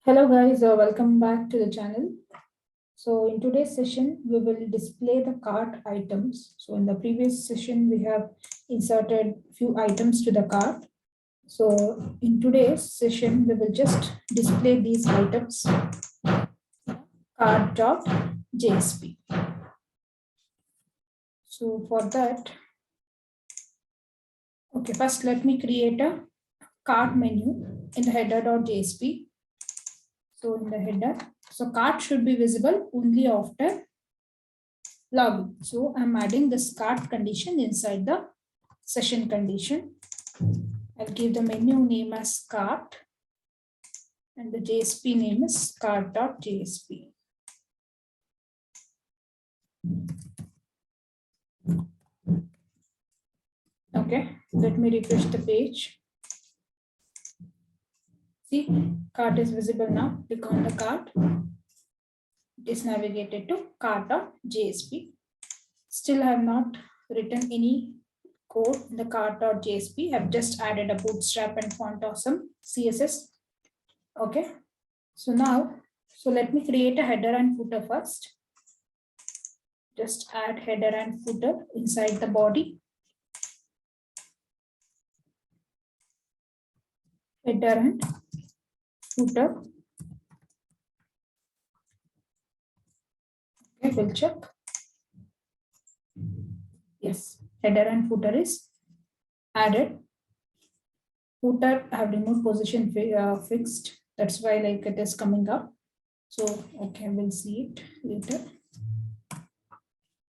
Hello guys, welcome back to the channel. So in today's session, we will display the cart items. So in the previous session, we have inserted few items to the cart. So in today's session, we will just display these items cart.jsp. So for that, okay, first let me create a cart menu in the header.jsp. So in the header, so cart should be visible only after login. So I'm adding this cart condition inside the session condition. I'll give the menu name as cart and the JSP name is cart.jsp. Okay, let me refresh the page. See, cart is visible now. Click on the cart. It is navigated to cart.jsp. Still, I have not written any code in the cart.jsp. I've just added a Bootstrap and font awesome CSS. Okay, so now, let me create a header and footer first. Just add header and footer inside the body. Header and footer. Okay, we'll check. Yes, header and footer is added. Footer I have removed position fixed. That's why like it is coming up. So okay, we'll see it later.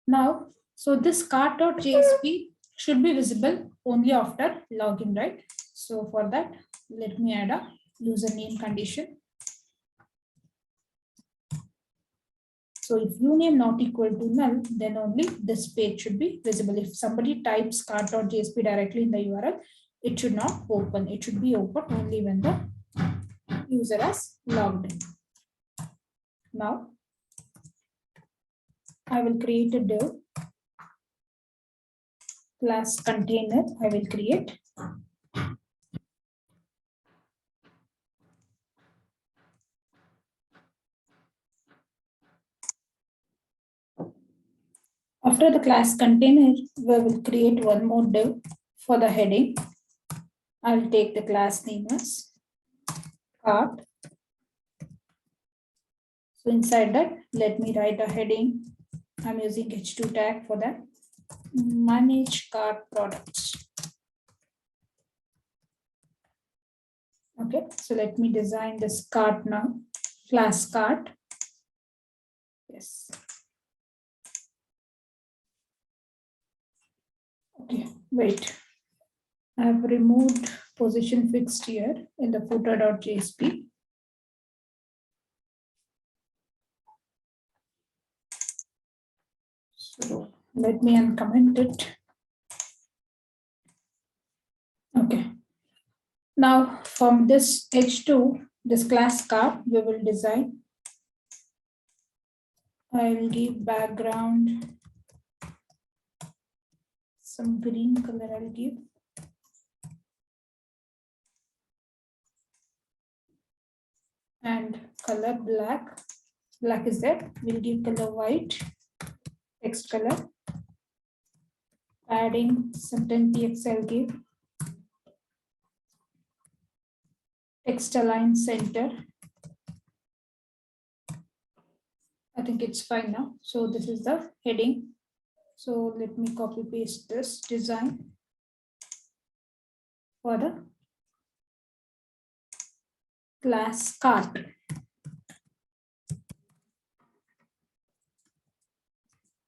Now, so this cart.jsp should be visible only after login, right? So for that, let me add a username condition. So if uname not equal to null, then only this page should be visible. If somebody types cart.jsp directly in the URL, it should not open. It should be open only when the user has logged in. Now, I will create a div class container. I will create. After the class container, we will create one more div for the heading. I'll take the class name as cart. So inside that, let me write a heading. I'm using H2 tag for that. Manage cart products. Okay, so let me design this cart now. Class cart. Yes. Okay, wait. I have removed position fixed here in the footer.jsp. So let me uncomment it. Okay. Now from this H2, this class cart, we will design. I will give background some green color. I'll give. And color black. Black is there. We'll give color white. Text color. Adding certain px, I'll give. Text align center. I think it's fine now. So this is the heading. So let me copy paste this design for the class cart.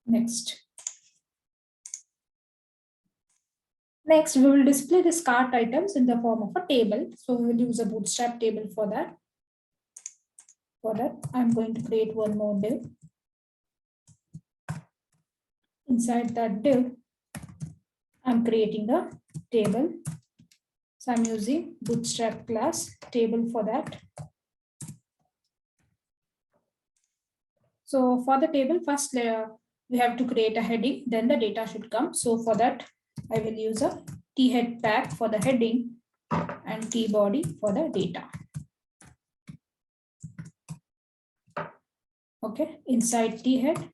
Next, we will display this cart items in the form of a table. So we will use a Bootstrap table for that. For that, I'm going to create one more div. Inside that div, I'm creating a table. So I'm using Bootstrap class table for that. So for the table, first we have to create a heading, then the data should come. So for that, I will use a t-head tag for the heading and t-body for the data. Okay, inside T head,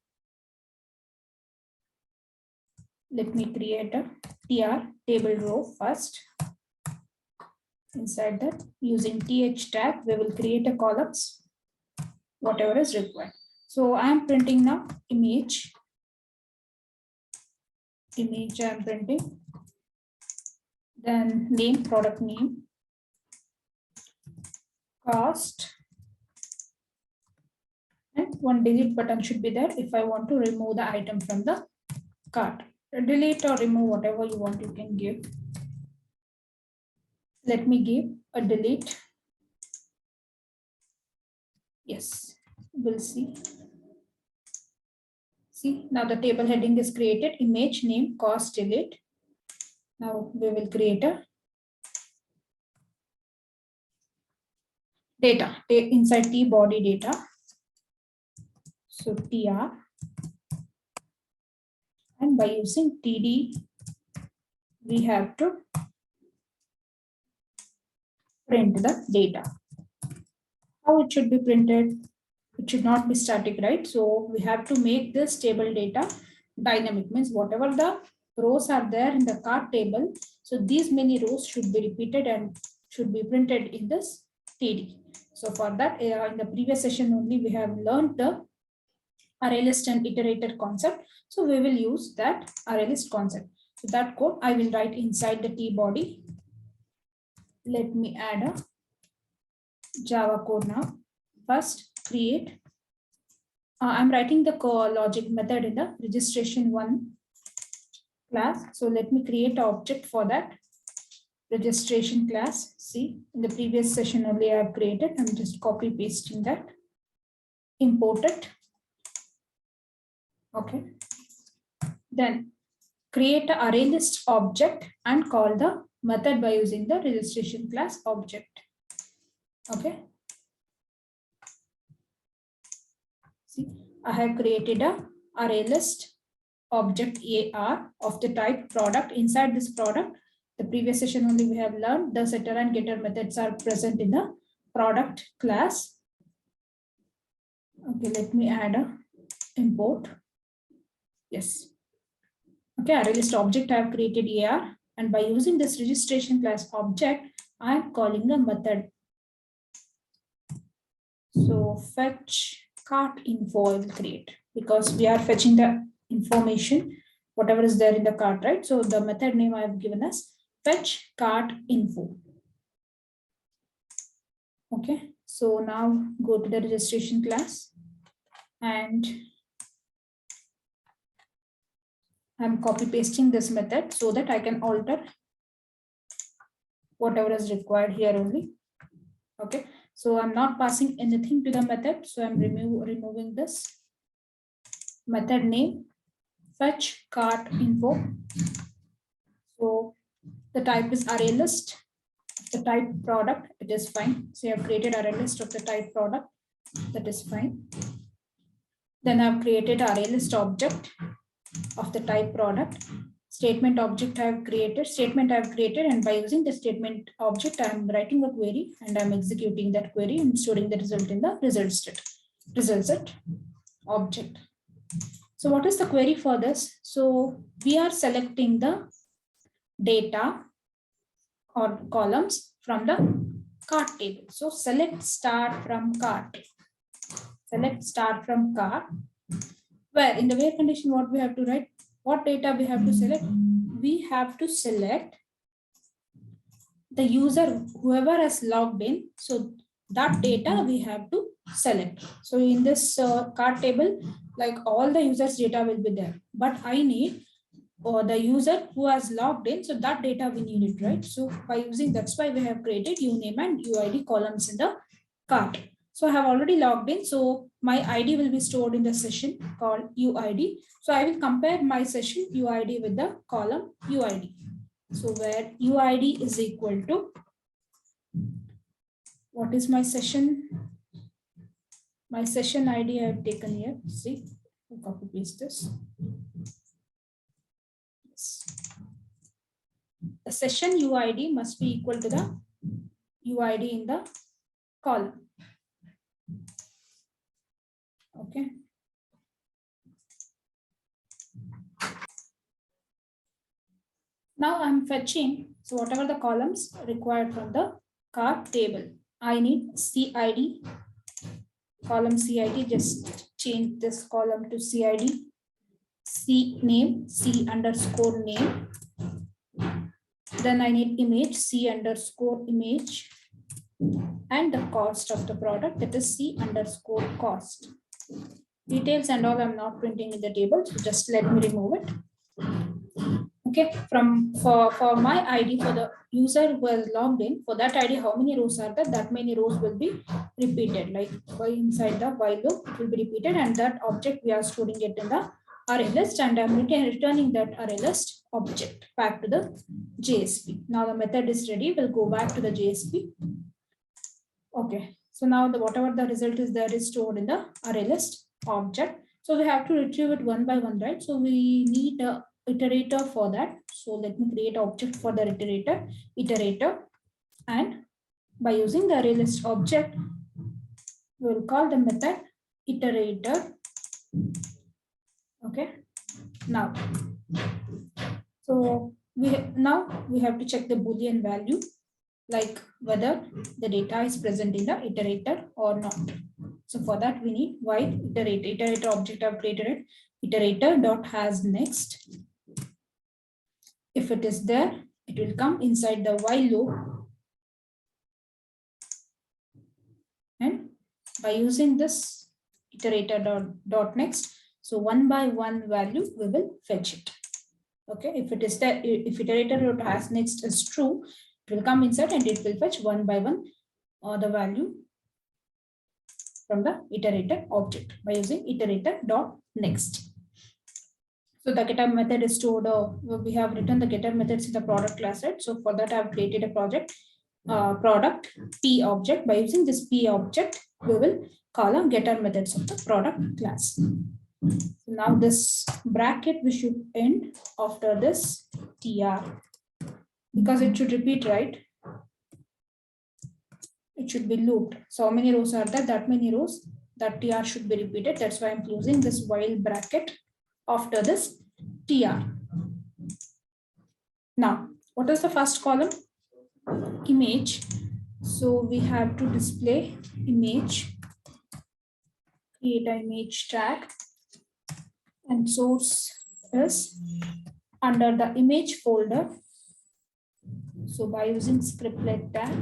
let me create a TR table row first. Inside that, using TH tag, we will create a columns, whatever is required. So I am printing now image I am printing, then name, product name, cost, and one delete button should be there if I want to remove the item from the cart. Delete or remove, whatever you want, you can give. Let me give a delete. Yes, we'll see. See, now the table heading is created, image, name, cost, delete. Now we will create a data inside T body data. So TR, and by using TD, we have to print the data. How it should be printed? It should not be static, right? So we have to make this table data dynamic, means whatever the rows are there in the cart table, so these many rows should be repeated and should be printed in this TD. So for that, in the previous session only, we have learned the array list and iterator concept. So we will use that array list concept. So that code I will write inside the T body. Let me add a Java code now. First, create. I'm writing the logic method in the registration1 class. So let me create an object for that registration class. See, in the previous session only I have created. I'm just copy pasting that. Import it. Okay. Then create an array list object and call the method by using the registration class object. Okay. See, I have created a array list object AR of the type product. Inside this product, the previous session only we have learned the setter and getter methods are present in the product class. Okay, let me add a import. Yes. Okay, array list object I have created AR, and by using this registration class object, I am calling a method. So fetch cart info I will create, because we are fetching the information, whatever is there in the cart, right? So the method name I have given as fetch cart info. Okay, so now go to the registration class, and I'm copy pasting this method so that I can alter whatever is required here only. Okay, so I'm not passing anything to the method, so I'm removing this method name fetch cart info. So the type is array list, the type product, it is fine. So you have created array list of the type product, that is fine. Then I've created array list object of the type product. Statement object I have created, and by using the statement object, I am writing a query and I'm executing that query and storing the result in the result set object. So what is the query for this? So we are selecting the data or columns from the cart table. So select star from cart. Select star from cart. Where in the where condition, what we have to write? What data we have to select? We have to select the user, whoever has logged in. So that data we have to select. So in this cart table, like all the users data will be there, but I need the user who has logged in, so that data we need it, right? So by using, that's why we have created uname and UID columns in the cart. So I have already logged in, so my ID will be stored in the session called UID. So I will compare my session UID with the column UID. So where UID is equal to, what is my session? My session ID I have taken here. See, I'll copy paste this. The session UID must be equal to the UID in the column. Okay. Now I'm fetching, so whatever the columns required from the cart table, I need CID, column CID, just change this column to CID, C name, C underscore name. Then I need image, C underscore image, and the cost of the product, that is C underscore cost. Details and all I'm not printing in the table, so just let me remove it. Okay, for my ID, for the user who has logged in, for that ID, how many rows are there? That many rows will be repeated. Like inside the while loop, it will be repeated, and that object we are storing it in the array list, and I'm returning that array list object back to the JSP. Now the method is ready. We'll go back to the JSP. Okay, so now the whatever the result is there is stored in the array list object. So we have to retrieve it one by one, right? So we need a iterator for that. So let me create an object for the iterator, and by using the array list object, we'll call the method iterator. Okay, now, so we have to check the Boolean value, like whether the data is present in the iterator or not. So for that we need while iterator object I've created it, iterator dot has next. If it is there, it will come inside the while loop, and by using this iterator dot next, so one by one value we will fetch it. Okay, if it is there, if iterator dot has next is true, it will come inside and it will fetch one by one the value from the iterator object by using iterator dot next. So the getter method is stored. We have written the getter methods in the product class, right? So for that, I have created a product P object. By using this P object, we will call a getter methods of the product class. So now this bracket we should end after this tr, because it should repeat, right? It should be looped. So how many rows are there? That many rows. That tr should be repeated. That's why I'm closing this while bracket after this tr. Now, what is the first column? Image. So we have to display image, create an image tag, and source is under the image folder. So by using scriptlet tag,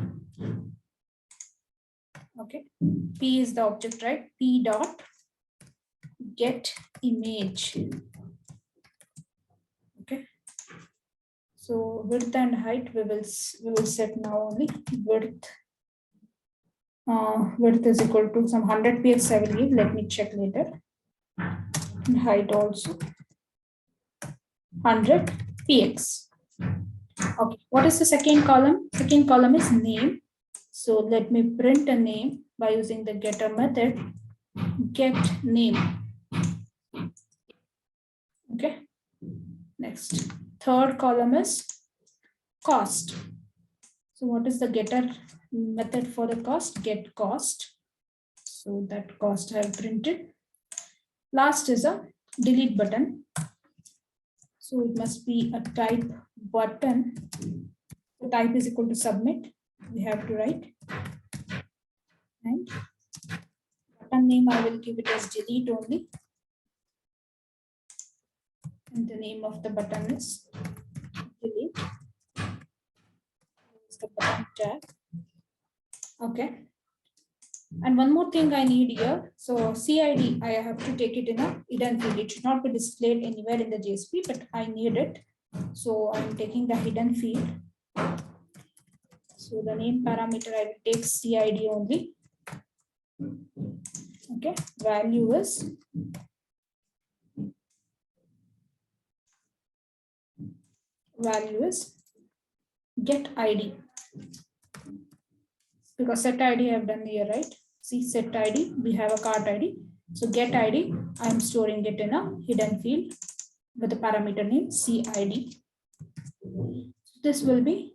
okay, P is the object, right? P dot get image. Okay. So width and height we will set now only width. Width is equal to some 100 px I will give. Let me check later. And height also 100 px. Okay. What is the second column? Second column is name. So let me print a name by using the getter method get name. Okay. Next, third column is cost. So what is the getter method for the cost? Get cost. So that cost I have printed. Last is a delete button. So it must be a type button. The type is equal to submit. We have to write. And button name I will give it as delete only. And the name of the button is delete. The button tag. Okay. And one more thing I need here. So CID, I have to take it in a hidden field. It should not be displayed anywhere in the JSP, but I need it. So I'm taking the hidden field. So the name parameter, I will take CID only. Okay. Value is get ID. Because set ID I have done here, right? See, set ID, we have a cart ID. So get ID, I am storing it in a hidden field with the parameter name CID. This will be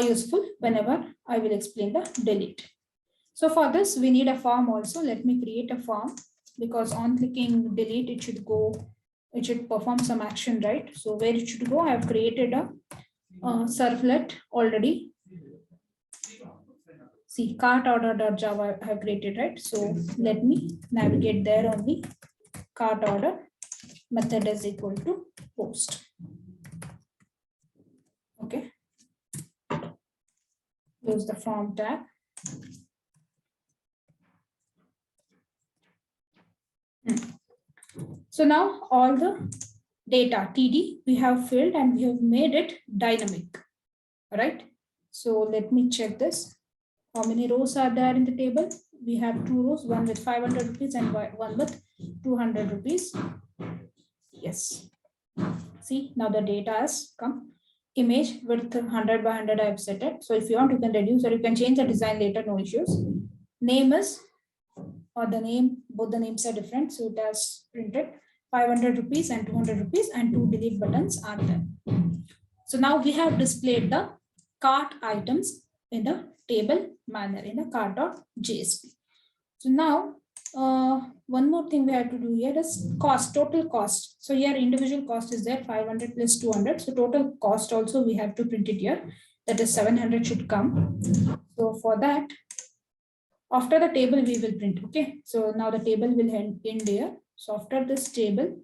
useful whenever I will explain the delete. So for this, we need a form also. Let me create a form, because on clicking delete, it should perform some action, right? So where it should go, I have created a servlet already. See, cart order.java I have created, right? So let me navigate there on the cart order. Method is equal to post. Okay. Use the form tag. So now all the data TD we have filled and we have made it dynamic. Right. So let me check this. How many rows are there in the table? We have 2 rows, one with 500 rupees and one with 200 rupees. Yes. See, now the data has come. Image with 100 by 100 I have set it. So if you want, you can reduce or you can change the design later, no issues. Name is, or the name, both the names are different. So it has printed 500 rupees and 200 rupees and 2 delete buttons are there. So now we have displayed the cart items in the table manner in the cart.jsp. So now one more thing we have to do here is cost, total cost. So here individual cost is there 500 plus 200. So total cost also we have to print it here. That is 700 should come. So for that, after the table we will print. Okay. So now the table will end here. So after this table,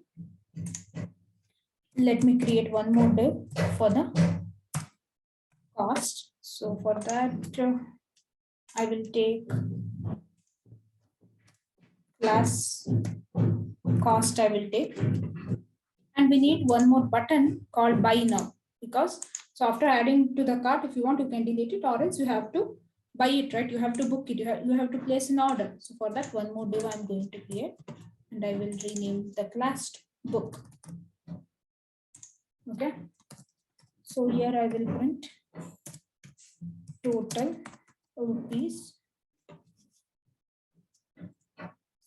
let me create one more div for the cost. So for that, I will take class cost I will take. And we need one more button called buy now, because so after adding to the cart, if you want, you can delete it, or else you have to buy it, right? You have to book it, you have to place an order. So for that, one more div I'm going to create, and I will rename the class book. Okay. So here I will print total rupees.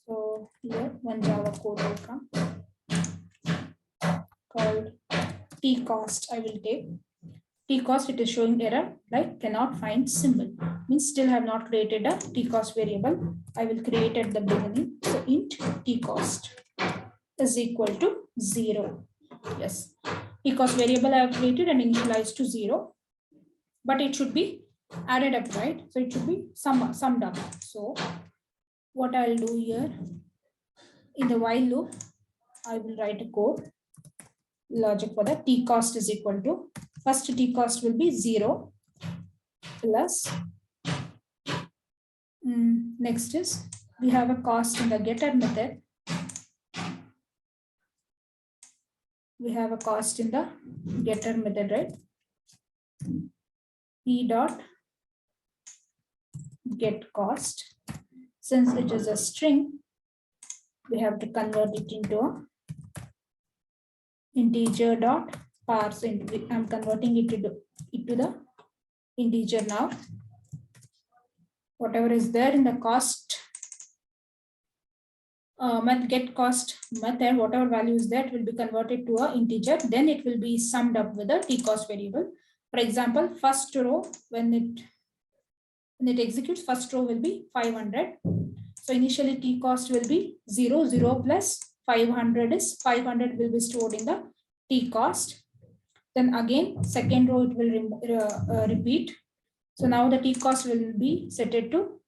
So here one Java code will come called T cost. I will take T cost. It is showing error like cannot find symbol, means still have not created a T cost variable. I will create at the beginning. So int T cost is equal to 0. Yes, T cost variable I have created and initialized to 0, but it should be added up, right? So it should be summed up. So what I'll do here, in the while loop, I will write a code logic for that. T cost is equal to, first T cost will be 0 plus, next is we have a cost in the getter method. We have a cost in the getter method, right? P dot get cost. Since it is a string, we have to convert it into a integer dot parse. I'm converting it into the integer now. Whatever is there in the cost get cost method, whatever value is that will be converted to a integer. Then it will be summed up with a T cost variable. For example, first row, when it executes, first row will be 500. So initially T cost will be 0, 0 plus 500 is 500 will be stored in the T cost. Then again, second row it will repeat. So now the T cost will be set it to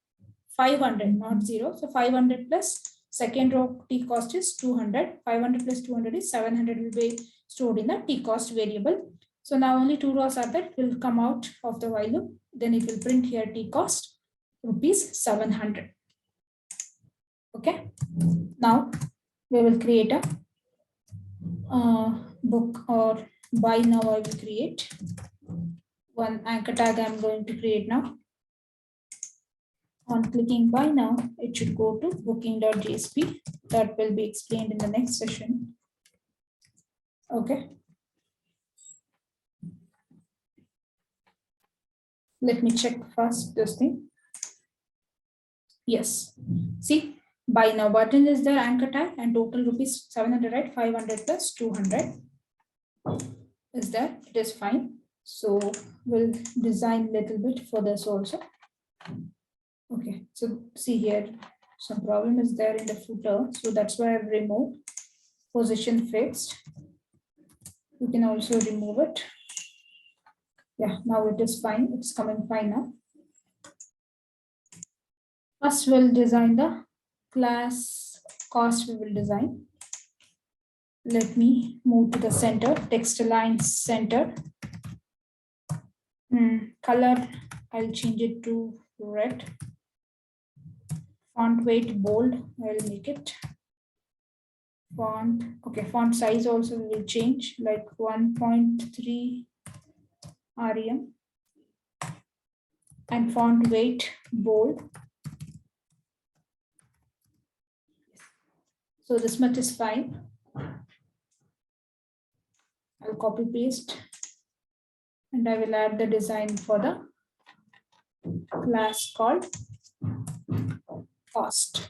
500, not 0. So 500 plus second row T cost is 200. 500 plus 200 is 700 will be stored in the T cost variable. So now only 2 rows are there, will come out of the while loop. Then it will print here T cost rupees 700. Okay. Now we will create a book, or buy now I will create one anchor tag I'm going to create now. On clicking buy now, it should go to booking.jsp. That will be explained in the next session. Okay. Let me check first this thing. Yes. See, buy now button is there, anchor tag, and total rupees 700, right? 500 plus 200 is there. It is fine. So we'll design a little bit for this also. Okay, so see here, some problem is there in the footer. So that's why I've removed position fixed. You can also remove it. Yeah, now it is fine. It's coming fine now. First, we'll design the class cost. We will design. Let me move to the center, text align center. Color, I'll change it to red. Font weight bold, I'll make it. Font, okay, font size also will change like 1.3 rem. And font weight bold. So this much is fine. I'll copy paste and I will add the design for the class called cost.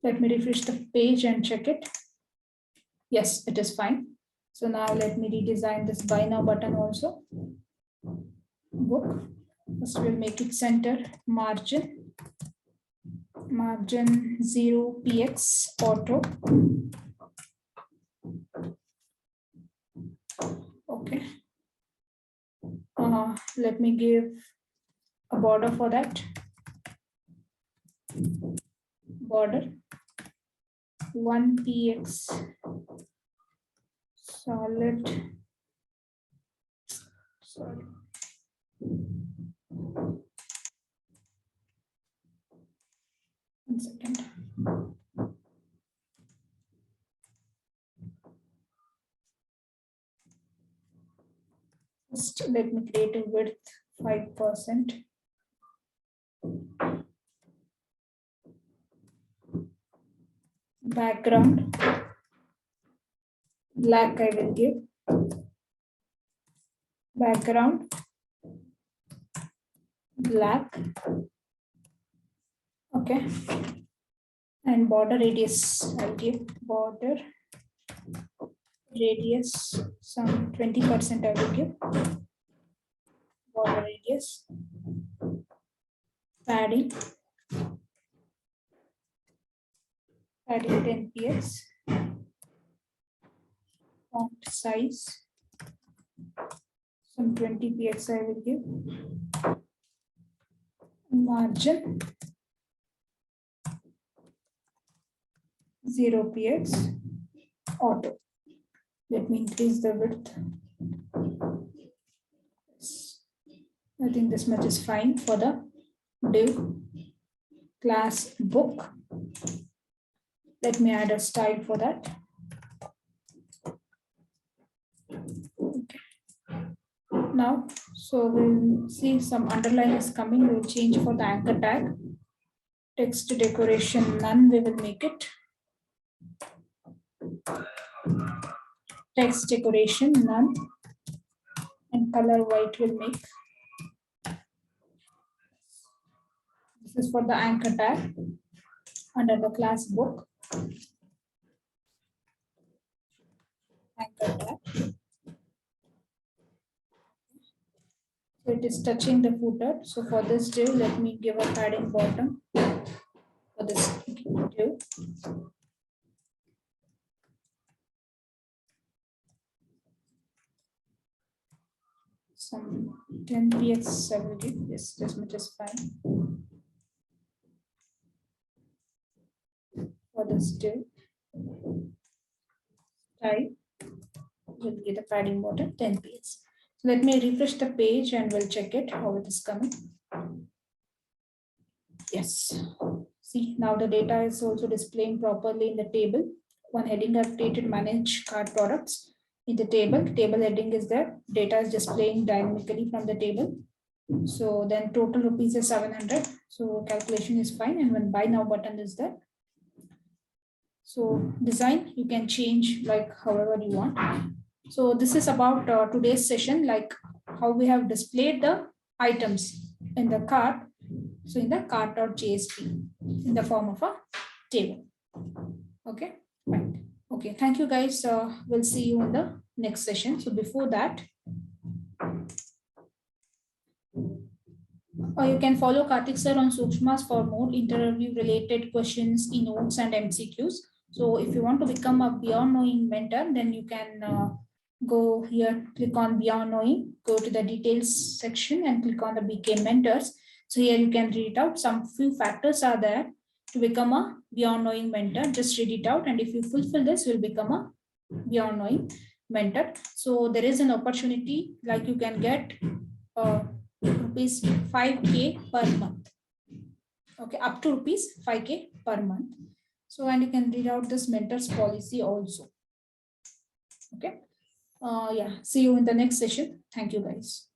Let me refresh the page and check it. Yes, it is fine. So now let me redesign this buy now button also. Book. First we'll make it center, margin 0 px auto. Okay. Let me give a border for that. Border 1 px solid. Sorry. One second. First, let me create a width 5%. Background black I will give. Background black. Okay. And border radius I'll give border radius some 20% I will give. Border radius. Padding 10 px. Font size some 20 px I will give. Margin 0 px auto. Let me increase the width. I think this much is fine for the div class book. Let me add a style for that. Okay. Now, so we'll see some underline is coming. We'll change for the anchor tag. Text decoration none, we will make it. Text decoration none. And color white will make. This is for the anchor tag under the class book. Anchor tag. So it is touching the footer. So for this div, let me give a padding bottom for this div. Some 10 px I will give. Yes, this much is fine. For this div, type will get a padding bottom 10 px. So let me refresh the page and we'll check it how it is coming. Yes. See, now the data is also displaying properly in the table. One heading I've created, manage cart products. In the table heading is there. Data is displaying dynamically from the table. So then total rupees is 700. So calculation is fine. And when buy now button is there. So design, you can change like however you want. So this is about today's session, like how we have displayed the items in the cart. So in the cart.jsp in the form of a table. Okay, right. Okay, thank you guys. We'll see you in the next session. So before that, Or you can follow Karthik sir on Sukshmas for more interview related questions, e-notes and MCQs. So if you want to become a Beyond Knowing mentor, then you can go here, click on Beyond Knowing, go to the details section and click on the BK mentors. So here you can read it out. Some few factors are there to become a Beyond Knowing mentor. Just read it out. And if you fulfill this, you'll become a Beyond Knowing mentor. So there is an opportunity like you can get rupees 5K per month. Okay, up to rupees 5K per month. So, and you can read out this mentors policy also. Okay. Yeah. See you in the next session. Thank you, guys.